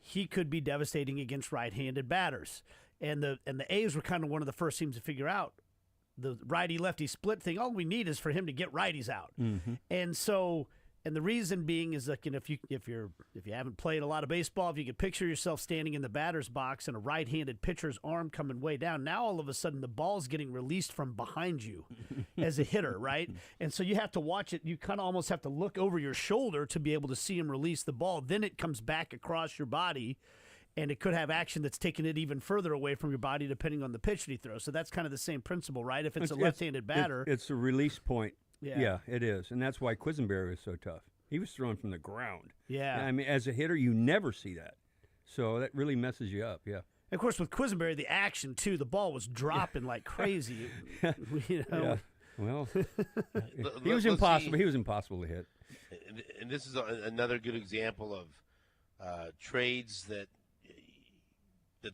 he could be devastating against right-handed batters. And the A's were kind of one of the first teams to figure out the righty-lefty split thing. All we need is for him to get righties out. Mm-hmm. And the reason being is like, if you haven't played a lot of baseball, if you could picture yourself standing in the batter's box and a right-handed pitcher's arm coming way down, now all of a sudden the ball's getting released from behind you as a hitter, right? And so you have to watch it. You kind of almost have to look over your shoulder to be able to see him release the ball. Then it comes back across your body, and it could have action that's taking it even further away from your body depending on the pitch that he throws. So that's kind of the same principle, right? If it's a left-handed batter. It's a release point. Yeah, it is. And that's why Quisenberry was so tough. He was throwing from the ground. Yeah. I mean, as a hitter, you never see that. So that really messes you up, yeah. And of course, with Quisenberry, the action, too, the ball was dropping like crazy. Yeah. Well, he was impossible. He was impossible to hit. And this is another good example of trades that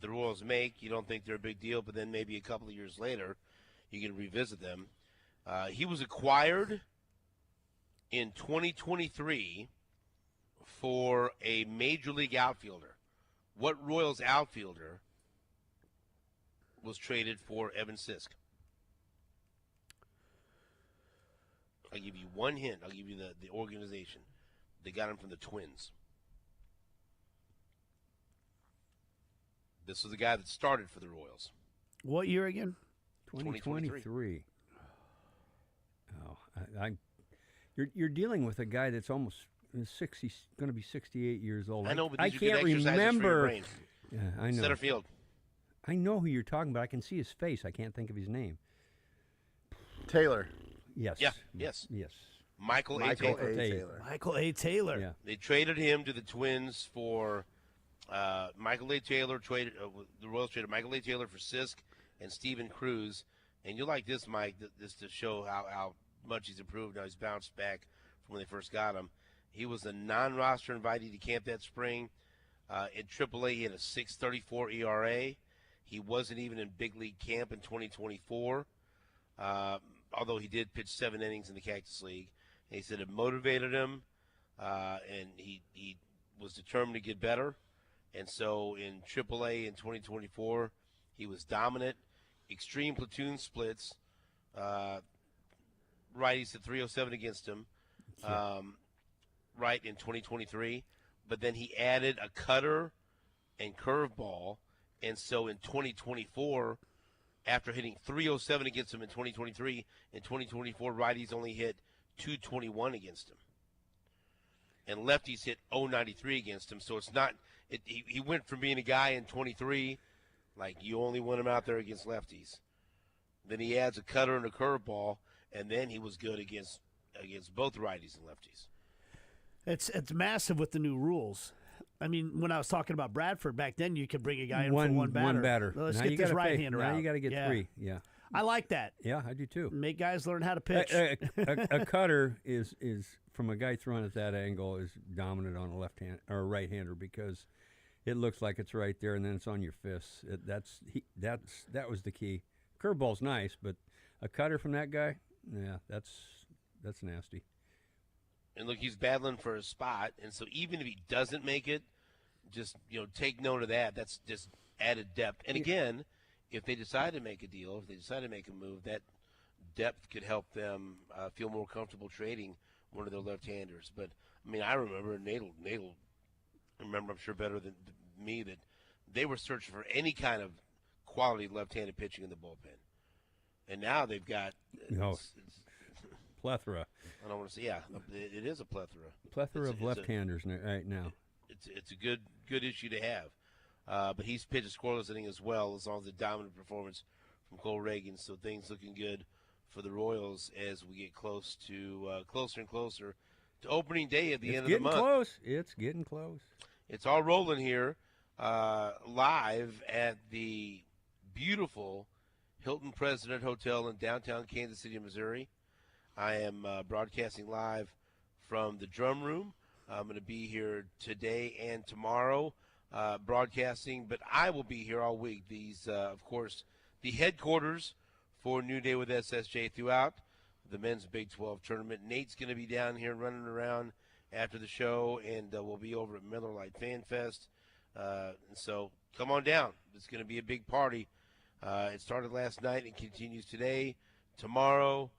the Royals make. You don't think they're a big deal, but then maybe a couple of years later, you can revisit them. He was acquired in 2023 for a major league outfielder. What Royals outfielder was traded for Evan Sisk? I'll give you one hint. I'll give you the organization. They got him from the Twins. This was the guy that started for the Royals. What year again? 2023. Oh, you're dealing with a guy that's almost 60, going to be 68 years old. I know, but I can't remember. Yeah, I know. Center field. I know who you're talking about. I can see his face. I can't think of his name. Taylor. Yes. Yeah. Yes. Michael A. Taylor. Michael A. Taylor. Yeah. They traded him to the Twins for Michael A. Taylor. The Royals traded Michael A. Taylor for Sisk and Steven Cruz. And you'll like this, Mike, this to show how much he's improved. Now he's bounced back from when they first got him. He was a non-roster invitee to camp that spring. In AAA, he had a 6.34 ERA. He wasn't even in big league camp in 2024, although he did pitch 7 innings in the Cactus League. And he said it motivated him, and he was determined to get better. And so in AAA in 2024, he was dominant, extreme platoon splits, righties at 307 against him, right in 2023. But then he added a cutter and curveball. And so in 2024, after hitting 307 against him in 2023, in 2024, righties only hit 221 against him. And lefties hit 093 against him. So it's not he went from being a guy in 23, like you only want him out there against lefties. Then he adds a cutter and a curveball, and then he was good against both righties and lefties. It's massive with the new rules. I mean, when I was talking about Bradford back then, you could bring a guy in for one batter. One batter. Let's now get this right-hander out. Now you got to get 3. Yeah. I like that. Yeah, I do too. Make guys learn how to pitch. A cutter is from a guy throwing at that angle is dominant on a left hand or a right hander because it looks like it's right there and then it's on your fists. That was the key. Curveball's nice, but a cutter from that guy, yeah, that's nasty. And look, he's battling for a spot, and so even if he doesn't make it, just take note of that. That's just added depth. And again, if they decide to make a deal, if they decide to make a move, that depth could help them feel more comfortable trading one of their left-handers. But I mean, I remember Nadel. Remember, I'm sure better than me that they were searching for any kind of quality left-handed pitching in the bullpen, and now they've got plethora. I don't want to say, yeah, it is a plethora. Plethora of left-handers right now. It's a good issue to have. But he's pitched a scoreless inning as well, as long as a dominant performance from Cole Reagan. So things looking good for the Royals as we get closer and closer to opening day at the end of the month. It's getting close. It's all rolling here, live at the beautiful Hilton President Hotel in downtown Kansas City, Missouri. I am broadcasting live from the drum room. I'm going to be here today and tomorrow broadcasting, but I will be here all week. These, of course, the headquarters for New Day with SSJ throughout the men's Big 12 tournament. Nate's going to be down here running around after the show, and we'll be over at Miller Lite Fan Fest. And so come on down. It's going to be a big party. It started last night and continues today, tomorrow,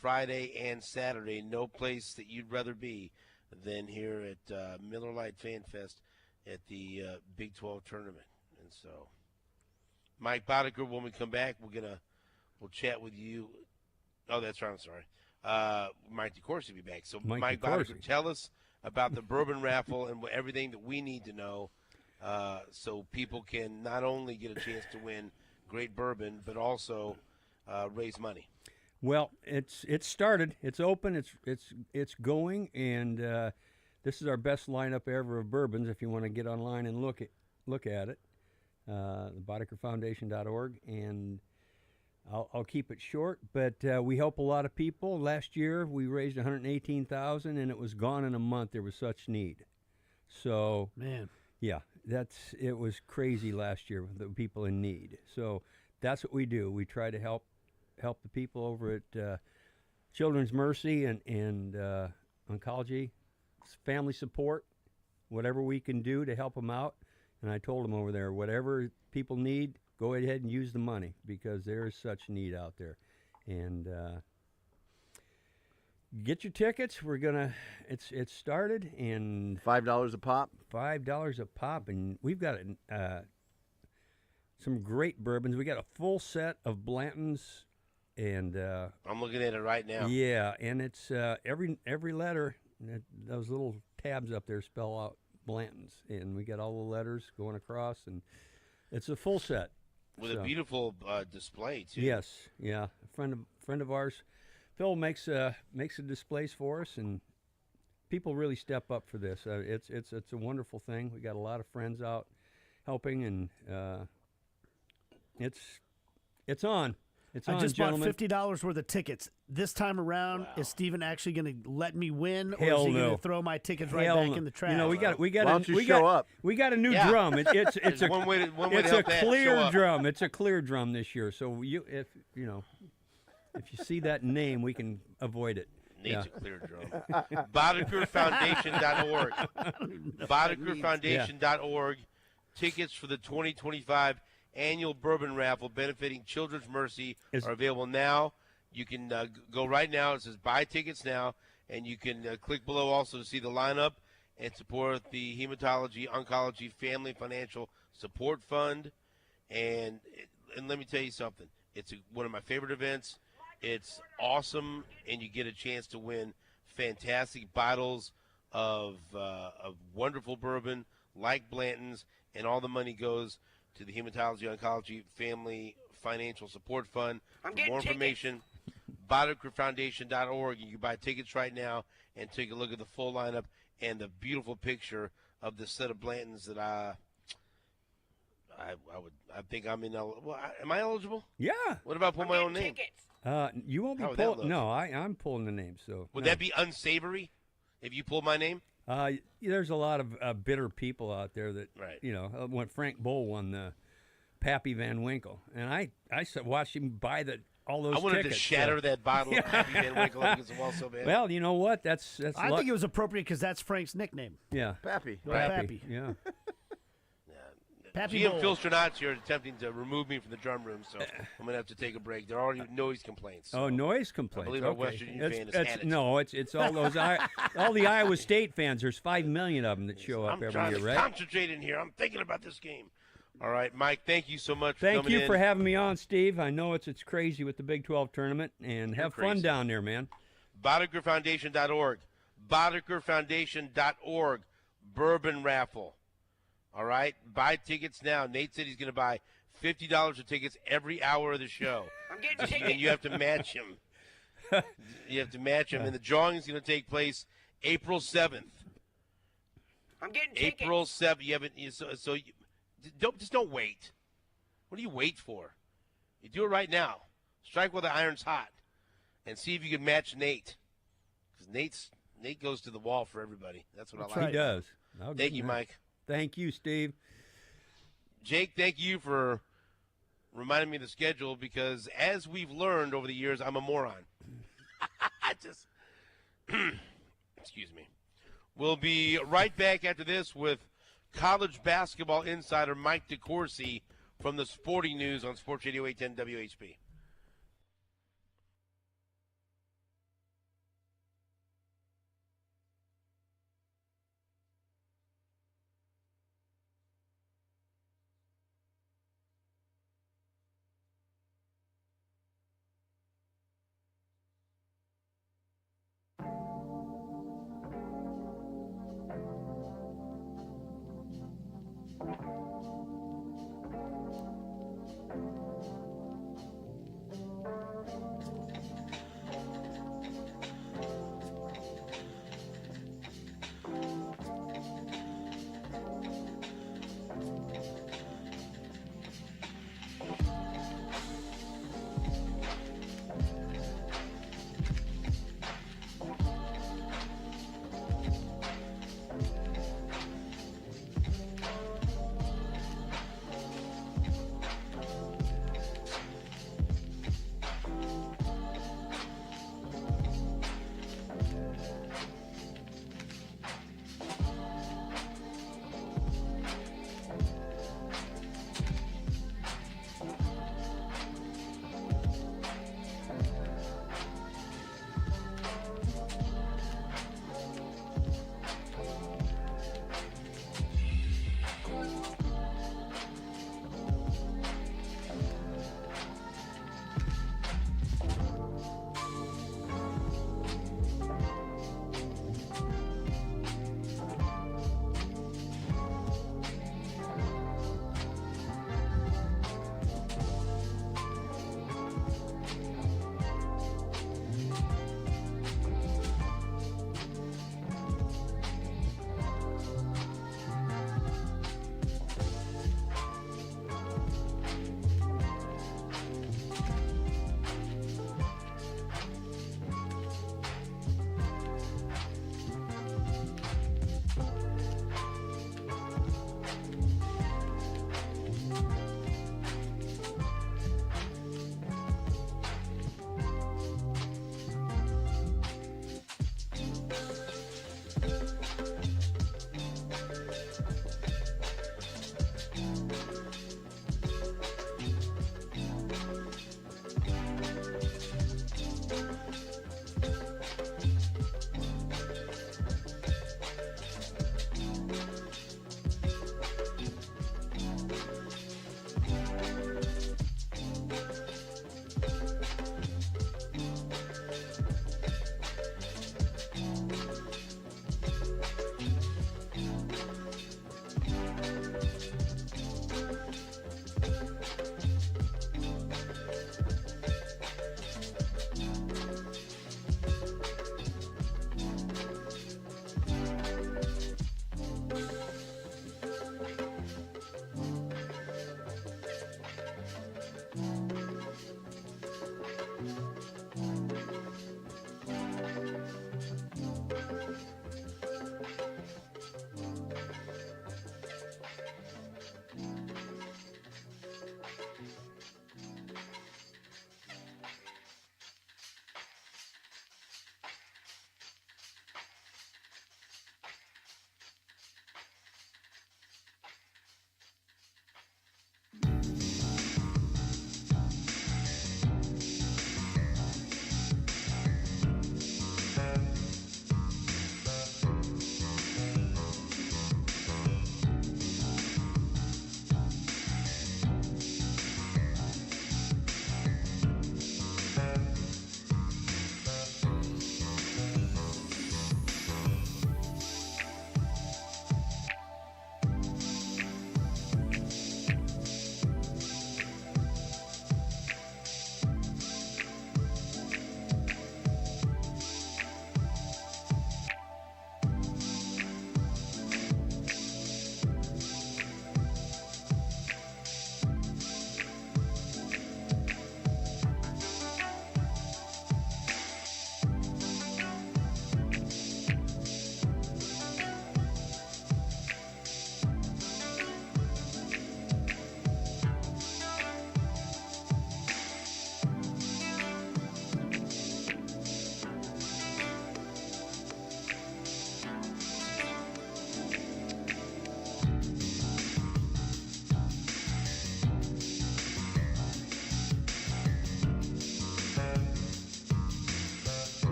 Friday, and Saturday. No place that you'd rather be than here at Miller Lite Fan Fest at the Big 12 tournament. And so, Mike Boddicker, when we come back, we'll chat with you. Oh, that's right. I'm sorry. Mike DeCourcy will be back. So, Mike Boddicker, tell us about the bourbon raffle and everything that we need to know so people can not only get a chance to win great bourbon, but also raise money. Well, it's started. It's open. It's going, and this is our best lineup ever of bourbons. If you want to get online and look at it, the BoddicerFoundation.org, and I'll keep it short. But we help a lot of people. Last year we raised $118,000, and it was gone in a month. There was such need. So man, yeah, it was crazy last year with the people in need. So that's what we do. We try to help the people over at Children's Mercy and Oncology, family support, whatever we can do to help them out. And I told them over there, whatever people need, go ahead and use the money because there is such need out there. And get your tickets. It's started, and $5 a pop. $5 a pop, and we've got some great bourbons. We got a full set of Blanton's. And I'm looking at it right now. Yeah, and it's every letter, those little tabs up there spell out Blanton's, and we got all the letters going across, and it's a full set with a beautiful display too. Yes, yeah. A friend of ours, Phil makes displays for us, and people really step up for this. It's a wonderful thing. We got a lot of friends out helping, and it's on. It's I on, just gentlemen. bought $50 worth of tickets. This time around, is Steven actually going to let me win, or Hell is he no. going to throw my tickets right Hell back no. in the trash? You know, we got Why don't you we show got, up? We got a new Yeah. drum. It's There's a one way to it's help a that, show clear up. drum. It's a clear drum this year. So if you see that name, we can avoid it. Needs a clear drum. BodickerFoundation.org. BodickerFoundation.org. Tickets for the 2025 annual bourbon raffle benefiting Children's Mercy are available now. You can go right now. It says buy tickets now, and you can click below also to see the lineup and support the Hematology Oncology Family Financial Support Fund. And let me tell you something. It's one of my favorite events. It's awesome, and you get a chance to win fantastic bottles of wonderful bourbon like Blanton's, and all the money goes to the Hematology Oncology Family Financial Support Fund. For more information, BodickerFoundation.org. You can buy tickets right now and take a look at the full lineup and the beautiful picture of the set of Blantons that I think I'm in. Well, am I eligible? Yeah. What about pulling my own name? You won't be How would that pulling. look? No, I'm pulling the name. So Would no. that be unsavory if you pulled my name? There's a lot of bitter people out there that Right. When Frank Bull won the Pappy Van Winkle, and I watched him buy all those. I wanted tickets, to shatter so. that bottle of Pappy Van Winkle against the wall so bad. Well, you know what? That's. I think it was appropriate because that's Frank's nickname. Yeah. Pappy. Right. Pappy. Yeah. Pappy GM Bowl. Phil Stronach here attempting to remove me from the drum room, so I'm going to have to take a break. There are already noise complaints. Oh, noise complaints. I believe our Okay. West Virginia fan has had it. No, it's all those all the Iowa State fans. There's 5 million of them that show up I'm every trying year, to right? concentrate in here. I'm thinking about this game. All right, Mike, thank you so much for Thank coming you in. for having me on, Steve. I know it's crazy with the Big 12 tournament, and You're have fun crazy. down there, man. BodickerFoundation.org. BodickerFoundation.org. Bourbon raffle. All right? Buy tickets now. Nate said he's going to buy $50 of tickets every hour of the show. I'm getting And tickets. you have to match him. You have to match him. And the drawing is going to take place April 7th. I'm getting tickets. April 7th. You haven't, don't wait. What do you wait for? You do it right now. Strike while the iron's hot. And see if you can match Nate. Because Nate goes to the wall for everybody. That's what I like. He does. I'll give Thank him you, that. Mike. Thank you, Steve. Jake, thank you for reminding me of the schedule because as we've learned over the years, I'm a moron. Excuse me. We'll be right back after this with college basketball insider Mike DeCourcy from the Sporting News on Sports Radio 810 WHB.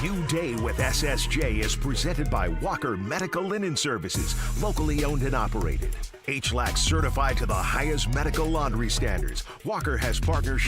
new day with SSJ is presented by Walker Medical Linen Services, locally owned and operated. HLAC certified to the highest medical laundry standards. Walker has partnerships